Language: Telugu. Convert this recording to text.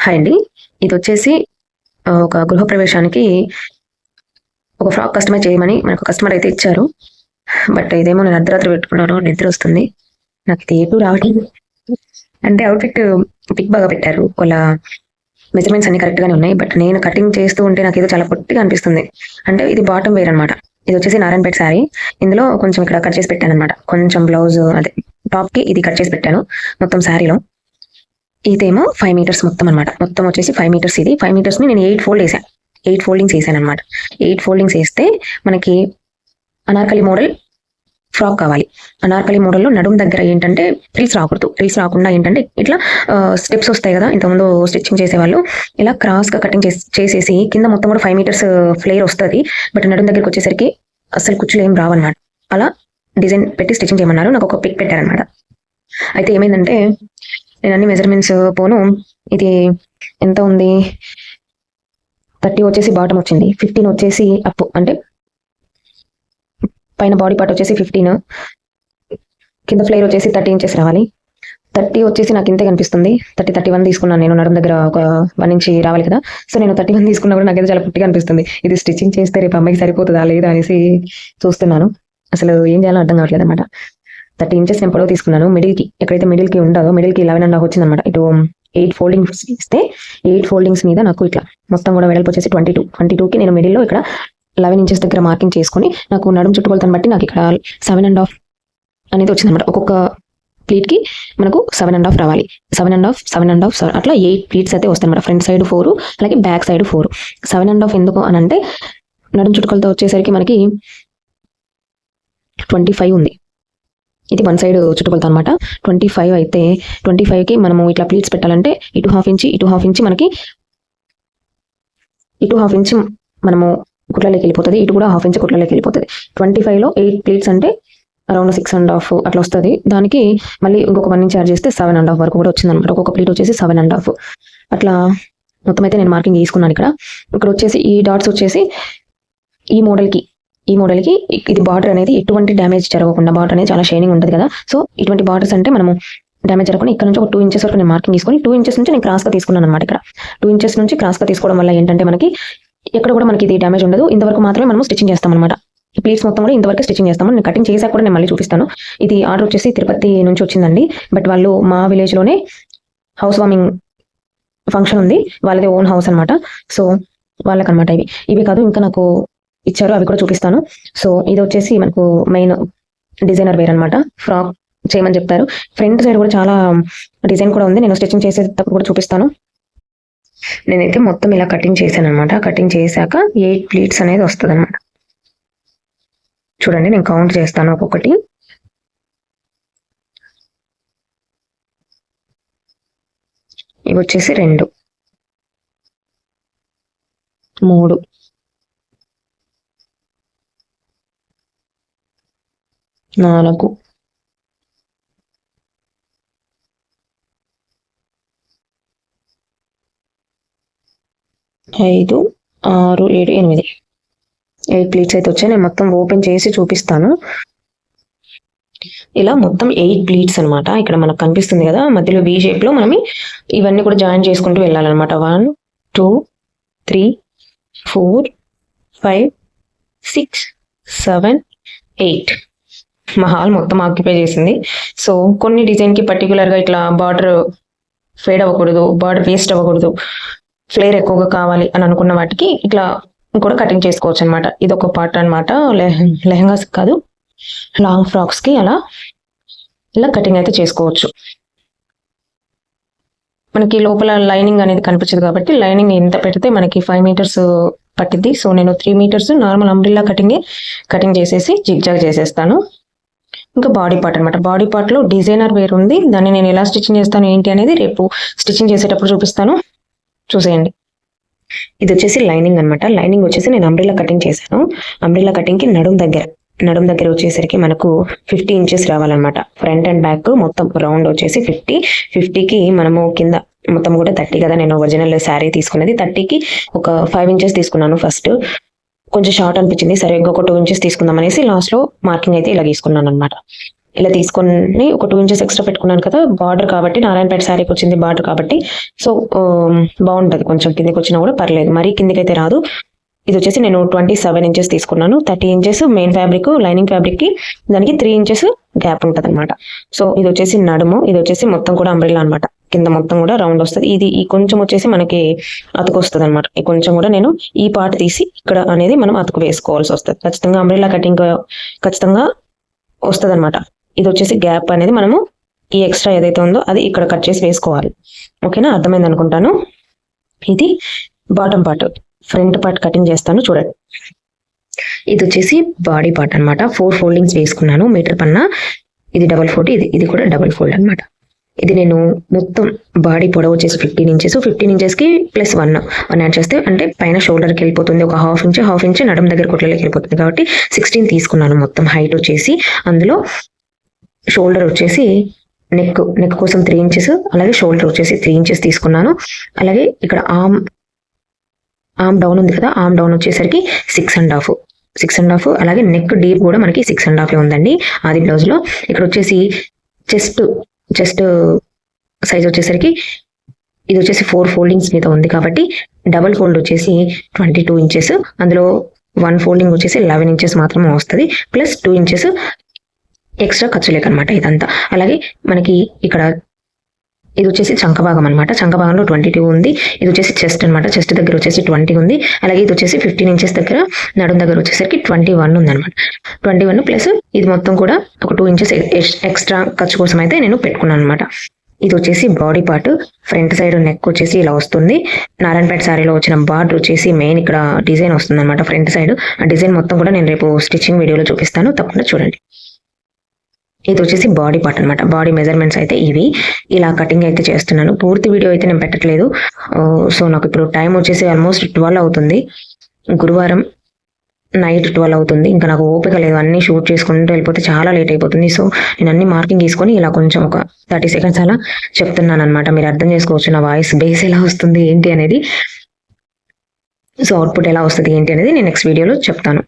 హాయ్ అండి. ఇది వచ్చేసి ఒక గృహప్రవేశానికి ఒక ఫ్రాక్ కస్టమైజ్ చేయమని మనకు కస్టమర్ అయితే ఇచ్చారు. బట్ ఇదేమో నేను అర్ధరాత్రి పెట్టుకున్నాను. నిద్ర వస్తుంది. నాకు ఇది ఏటు రావట్లేదు. అంటే అవుట్‌ఫిట్ పిక్ బాగా పెట్టారు. వాళ్ళ మెజర్‌మెంట్స్ అన్ని కరెక్ట్ గానే ఉన్నాయి. బట్ నేను కటింగ్ చేస్తూ ఉంటే నాకేదో చాలా పొట్టిగా అనిపిస్తుంది. అంటే ఇది బాటమ్ వేర్ అనమాట. ఇది వచ్చేసి నారాయణపేట శారీ. ఇందులో కొంచెం ఇక్కడ కట్ చేసి పెట్టాననమాట. కొంచెం బ్లౌజ్ అదే టాప్‌కి ఇది కట్ చేసి పెట్టాను. మొత్తం శారీలో. ఇదేమో 5 మీటర్స్ మొత్తం అనమాట. మొత్తం వచ్చేసి 5 మీటర్స్ ఇది. 5 మీటర్స్‌ని నేను 8 ఫోల్డ్ ఏసా. 8 ఫోల్డింగ్స్ ఏసాననమాట. 8 ఫోల్డింగ్స్ ఏస్తే మనకి అనార్కలి మోడల్ ఫ్రాక్ కావాలి. అనార్కలి మోడల్‌లో నడుము దగ్గర ఏంటంటే ఫ్రిల్స్ రాకూడదు. ఫ్రిల్స్ రాకుండా ఏంటంటే ఇట్లా స్టెప్స్ వస్తాయి కదా! ఇంతకుముందు స్టిచ్చింగ్ చేసేవాళ్ళు. ఇలా క్రాస్‌గా కటింగ్ చేసేసి కింద మొత్తం కూడా 5 మీటర్స్ ఫ్లేర్ వస్తది. బట్ నడుము దగ్గరకొచ్చేసరికి అస్సలు కుచ్చులు ఏం రావన్నమాట. అలా డిజైన్ పెట్టి స్టిచ్చింగ్ చేయమన్నారు. నాకు ఒక పిక్ పెట్టారనమాట. అయితే ఏమైందంటే నేను అన్ని మెజర్మెంట్స్ పోను. ఇది ఎంత ఉంది? 30 వచ్చేసి బాటమ్ వచ్చింది. 15 వచ్చేసి అప్ అంటే పైన బాడీ పార్ట్ వచ్చేసి 15, కింద ఫ్లేర్ వచ్చేసి 30 ఇంచెస్ రావాలి. 30 వచ్చేసి నాకు ఇంతే కనిపిస్తుంది. 31 తీసుకున్నాను నేను. నడుము దగ్గర ఒక 1 ఇంచ్ రావాలి కదా! సో నేను 31 తీసుకున్నా కూడా నాకైతే చాలా పొట్టిగా అనిపిస్తుంది. ఇది స్టిచ్చింగ్ చేస్తే రేపు అమ్మాయికి సరిపోతుందా లేదా అనేసి చూస్తున్నాను. అసలు ఏం చేయాలో అర్థం కావట్లేదు అనమాట. 30 ఇంచెస్ నేను పొడవు తీసుకున్నాను. మిడిల్‌కి ఎక్కడైతే మిడిల్‌కి ఉంటుందో మిడిల్‌కి 11.5 వచ్చిందనమాట. ఇటు 8 ఫోల్డింగ్స్ ఇస్తే 8 ఫోల్డింగ్స్ మీద నాకు ఇట్లా మొత్తం కూడా వెడల్పు వచ్చేసి 22కి నేను మిడిల్‌లో ఇక్కడ 11 ఇంచెస్ దగ్గర మార్కింగ్ చేసుకొని నాకు నడుము చుట్టుకొలతను బట్టి నాకు ఇక్కడ 7.5 అనేది వచ్చిందనమాట. ఒక్కొక్క ప్లీట్‌కి మనకు 7.5 రావాలి. 7.5 అట్లా 8 ప్లీట్స్ అయితే వస్తాయన్నమాట. ఫ్రంట్ సైడ్ 4 అలాగే బ్యాక్ సైడ్ 4. 7.5 ఎందుకు అని అంటే నడుము చుట్టుకొలత వచ్చేసరికి మనకి 25 ఉంది. ఇది 1 సైడ్ చుట్టుకొలత అనమాట. 25 అయితే 25కి మనము ఇట్లా ప్లీట్స్ పెట్టాలంటే ఇటు హాఫ్ ఇంచి మనకి ఇటు హాఫ్ ఇంచ్ మనము కుట్లలోకి వెళ్ళిపోతుంది. ఇటు కూడా హాఫ్ ఇంచ్ కుట్లలోకి వెళ్ళిపోతుంది. 25లో 8 ప్లీట్స్ అంటే అరౌండ్ 6.5 అట్లా వస్తుంది. దానికి మళ్ళీ ఇంకొక 1 ఇంచ్ యాడ్ చేస్తే 7.5 వరకు కూడా వచ్చిందనమాట. ఒక్కొక్క ప్లీట్ వచ్చేసి 7.5 అట్లా మొత్తం అయితే నేను మార్కింగ్ తీసుకున్నాను. ఇక్కడ వచ్చేసి ఈ డాట్స్ వచ్చేసి ఈ మోడల్కి ఇది బార్డర్ అనేది ఎటువంటి డ్యామేజ్ జరగకుండా, బార్డర్ అనేది చాలా షైనింగ్ ఉంటుంది కదా! సో ఇటువంటి బార్డర్స్ అంటే మనము డ్యామేజ్ జరగకుండా ఇక్కడ నుంచి ఒక 2 ఇంచెస్ వరకు నేను మార్కింగ్ తీసుకొని 2 ఇంచెస్ నుంచి నేను క్రాస్‌గా తీసుకున్నాను అనమాట. ఇక్కడ 2 ఇంచెస్ నుంచి క్రాస్‌గా తీసుకోవడం వల్ల ఏంటంటే మనకి ఎక్కడ కూడా మనకి ఇది డ్యామేజ్ ఉండదు. ఇంతవరకు మాత్రమే మనం స్టిచ్చింగ్ చేస్తాం అనమాట. ఈ ప్లీట్స్ మొత్తం కూడా ఇంతవరకు స్టిచ్చింగ్ చేస్తాము. నేను కటింగ్ చేశాక కూడా నేను మళ్ళీ చూపిస్తాను. ఇది ఆర్డర్ వచ్చేసి తిరుపతి నుంచి వచ్చిందండి. బట్ వాళ్ళు మా విలేజ్‌లోనే హౌస్ వార్మింగ్ ఫంక్షన్ ఉంది. వాళ్ళది ఓన్ హౌస్ అనమాట. సో వాళ్ళకనమాట ఇవి కాదు ఇంకా నాకు ఇచ్చారు. అవి కూడా చూపిస్తాను. సో ఇది వచ్చేసి మనకు మెయిన్ డిజైనర్ వేర్ అనమాట. ఫ్రాక్ చేయమని చెప్తారు. ఫ్రంట్ సైడ్ కూడా చాలా డిజైన్ కూడా ఉంది. నేను స్టిచ్చింగ్ చేసేటప్పుడు కూడా చూపిస్తాను. నేనైతే మొత్తం ఇలా కటింగ్ చేశాను అనమాట. కటింగ్ చేశాక 8 ప్లీట్స్ అనేది వస్తుంది అనమాట. చూడండి నేను కౌంట్ చేస్తాను ఒక్కొక్కటి. ఇవి వచ్చేసి 2, 3, 4, 5, 6, 7, 8 ప్లీట్స్ అయితే వచ్చాయి. నేను మొత్తం ఓపెన్ చేసి చూపిస్తాను. ఇలా మొత్తం 8 ప్లీట్స్ అనమాట. ఇక్కడ మనకు కనిపిస్తుంది కదా మధ్యలో V షేప్ లో మనం ఇవన్నీ కూడా జాయిన్ చేసుకుంటూ వెళ్ళాలన్నమాట. 1, 2, 3, 4, 5, 6, 7, 8 మా హాల్ మొత్తం ఆక్యుపై చేసింది. సో కొన్ని డిజైన్కి పర్టికులర్గా ఇట్లా బార్డర్ ఫేడ్ అవ్వకూడదు, బార్డర్ వేస్ట్ అవ్వకూడదు, ఫ్లేర్ ఎక్కువగా కావాలి అని అనుకున్న వాటికి ఇట్లా కూడా కటింగ్ చేసుకోవచ్చు అనమాట. ఇది ఒక పార్ట్ అనమాట. లెహంగాస్ కాదు, లాంగ్ ఫ్రాక్స్కి ఇలా కటింగ్ అయితే చేసుకోవచ్చు. మనకి లోపల లైనింగ్ అనేది కనిపించదు కాబట్టి లైనింగ్ ఎంత పెడితే మనకి 5 మీటర్స్ పట్టిద్ది. సో నేను 3 మీటర్స్ నార్మల్ అంబ్రిల్లా కటింగ్ చేసేసి జిగ్జాగ్ చేసేస్తాను. ఇంకా బాడీ పార్ట్ అనమాట. బాడీ పార్ట్లో డిజైనర్ వేర్ ఉంది. దాన్ని నేను ఎలా స్టిచ్చింగ్ చేస్తాను ఏంటి అనేది రేపు స్టిచ్చింగ్ చేసేటప్పుడు చూపిస్తాను, చూసేయండి. ఇది వచ్చేసి లైనింగ్ అనమాట. లైనింగ్ వచ్చేసి నేను అంబ్రిల్లా కటింగ్ చేశాను. అంబ్రిల్లా కటింగ్కి నడుము దగ్గర వచ్చేసరికి మనకు 50 ఇంచెస్ రావాలన్నమాట. ఫ్రంట్ అండ్ బ్యాక్ మొత్తం రౌండ్ వచ్చేసి 50కి మనము కింద మొత్తం కూడా 30 కదా. నేను ఒరిజినల్ శారీ తీసుకున్నది 30కి ఒక 5 ఇంచెస్ తీసుకున్నాను. ఫస్ట్ కొంచెం షార్ట్ అనిపించింది, సరే ఇంకొక 2 ఇంచెస్ తీసుకుందాం అనేసి లాస్ట్లో మార్కింగ్ అయితే ఇలా తీసుకున్నాను అనమాట. ఇలా తీసుకొని ఒక 2 ఇంచెస్ ఎక్స్ట్రా పెట్టుకున్నాను కదా, బార్డర్ కాబట్టి నారాయణపేట శారీకి వచ్చింది బార్డర్ కాబట్టి. సో బాగుంటుంది, కొంచెం కిందికి వచ్చినా కూడా పర్లేదు, మరీ కిందికి అయితే రాదు. ఇది వచ్చేసి నేను 27 ఇంచెస్ తీసుకున్నాను. 30 inches main fabric, lining fabric కి దానికి 3 ఇంచెస్ గ్యాప్ ఉంటుంది అనమాట. సో ఇది వచ్చేసి నడుము, ఇది వచ్చేసి మొత్తం కూడా అంబ్రెల్లా అనమాట. కింద మొత్తం కూడా రౌండ్ వస్తుంది. ఇది ఈ కొంచెం వచ్చేసి మనకి అతుకు వస్తుంది అనమాట. ఈ కొంచెం కూడా నేను ఈ పార్ట్ తీసి ఇక్కడ అనేది మనం అతుకు వేసుకోవాల్సి వస్తుంది. ఖచ్చితంగా అంబ్రెల్లా కటింగ్ ఖచ్చితంగా వస్తుంది అనమాట. ఇది వచ్చేసి గ్యాప్ అనేది మనము ఈ ఎక్స్ట్రా ఏదైతే ఉందో అది ఇక్కడ కట్ చేసి వేసుకోవాలి. ఓకేనా, అర్థమైంది అనుకుంటాను. ఇది bottom part, front part cutting చేస్తాను చూడండి. ఇది వచ్చేసి బాడీ పార్ట్ అనమాట. 4 ఫోల్డింగ్స్ వేసుకున్నాను మీటర్ పన్నా. ఇది డబల్ ఫోల్డ్, ఇది కూడా డబల్ ఫోల్డ్ అనమాట. ఇది నేను మొత్తం బాడీ పొడవు వచ్చేసి 15 ఇంచెస్, 15 ఇంచెస్కి ప్లస్ 1 యాడ్ చేస్తే అంటే పైన షోల్డర్కి వెళ్ళిపోతుంది. ఒక హాఫ్ ఇంచ్ నడుం దగ్గర కొట్లలోకి వెళ్ళిపోతుంది కాబట్టి 16 తీసుకున్నాను మొత్తం హైట్ వచ్చేసి. అందులో షోల్డర్ వచ్చేసి నెక్ కోసం 3 ఇంచెస్, అలాగే షోల్డర్ వచ్చేసి 3 ఇంచెస్ తీసుకున్నాను. అలాగే ఇక్కడ ఆర్మ్ డౌన్ ఉంది కదా, ఆర్మ్ డౌన్ వచ్చేసరికి 6.5, అలాగే నెక్ డీప్ కూడా మనకి 6.5 ఉందండి ఆది బ్లౌజ్ లో. ఇక్కడ వచ్చేసి చెస్ట్ సైజ్ వచ్చేసరికి ఇది వచ్చేసి 4 ఫోల్డింగ్స్ మీద ఉంది కాబట్టి డబల్ ఫోల్డ్ వచ్చేసి 22 ఇంచెస్, అందులో 1 ఫోల్డింగ్ వచ్చేసి 11 ఇంచెస్ మాత్రమే వస్తుంది, ప్లస్ 2 ఇంచెస్ ఎక్స్ట్రా ఖర్చు లేకనమాట ఇదంతా. అలాగే మనకి ఇక్కడ ఇది వచ్చేసి చంక భాగం అనమాట. చంక భాగంలో 22 ఉంది. ఇది వచ్చేసి చెస్ట్ అనమాట. చెస్ట్ దగ్గర వచ్చేసి 20 ఉంది. అలాగే ఇది వచ్చేసి 15 ఇంచెస్ దగ్గర నడుం దగ్గర వచ్చేసరికి 21 ఉంది అనమాట. 21 ప్లస్ ఇది మొత్తం కూడా ఒక 2 ఇంచెస్ ఎక్స్ట్రా ఖర్చు కోసం అయితే నేను పెట్టుకున్నాను అనమాట. ఇది వచ్చేసి body part, front side neck వచ్చేసి ఇలా వస్తుంది. నారాయణపేట శారీలో వచ్చిన బార్డర్ వచ్చేసి మెయిన్ ఇక్కడ డిజైన్ వస్తుంది అనమాట ఫ్రంట్ సైడ్. ఆ డిజైన్ మొత్తం కూడా నేను రేపు స్టిచ్చింగ్ వీడియోలో చూపిస్తాను, తప్పకుండా చూడండి. ఇది వచ్చేసి బాడీ పార్ట్ అనమాట. బాడీ మెజర్మెంట్స్ అయితే ఇవి. ఇలా కటింగ్ అయితే చేస్తున్నాను. పూర్తి వీడియో అయితే నేను పెట్టట్లేదు. సో నాకు ఇప్పుడు టైం వచ్చేసి ఆల్మోస్ట్ 12 అవుతుంది. గురువారం నైట్ 12 అవుతుంది. ఇంకా నాకు ఓపిక లేదు, అన్ని షూట్ చేసుకుంటూ వెళ్ళిపోతే చాలా లేట్ అయిపోతుంది. సో నేను అన్ని మార్కింగ్ తీసుకొని ఇలా కొంచెం ఒక 30 సెకండ్స్ అలా చెప్తున్నాను అనమాట. మీరు అర్థం చేసుకోవచ్చు నా వాయిస్ బేస్ ఎలా వస్తుంది ఏంటి అనేది. సో అవుట్పుట్ ఎలా వస్తుంది ఏంటి అనేది నేను నెక్స్ట్ వీడియోలో చెప్తాను.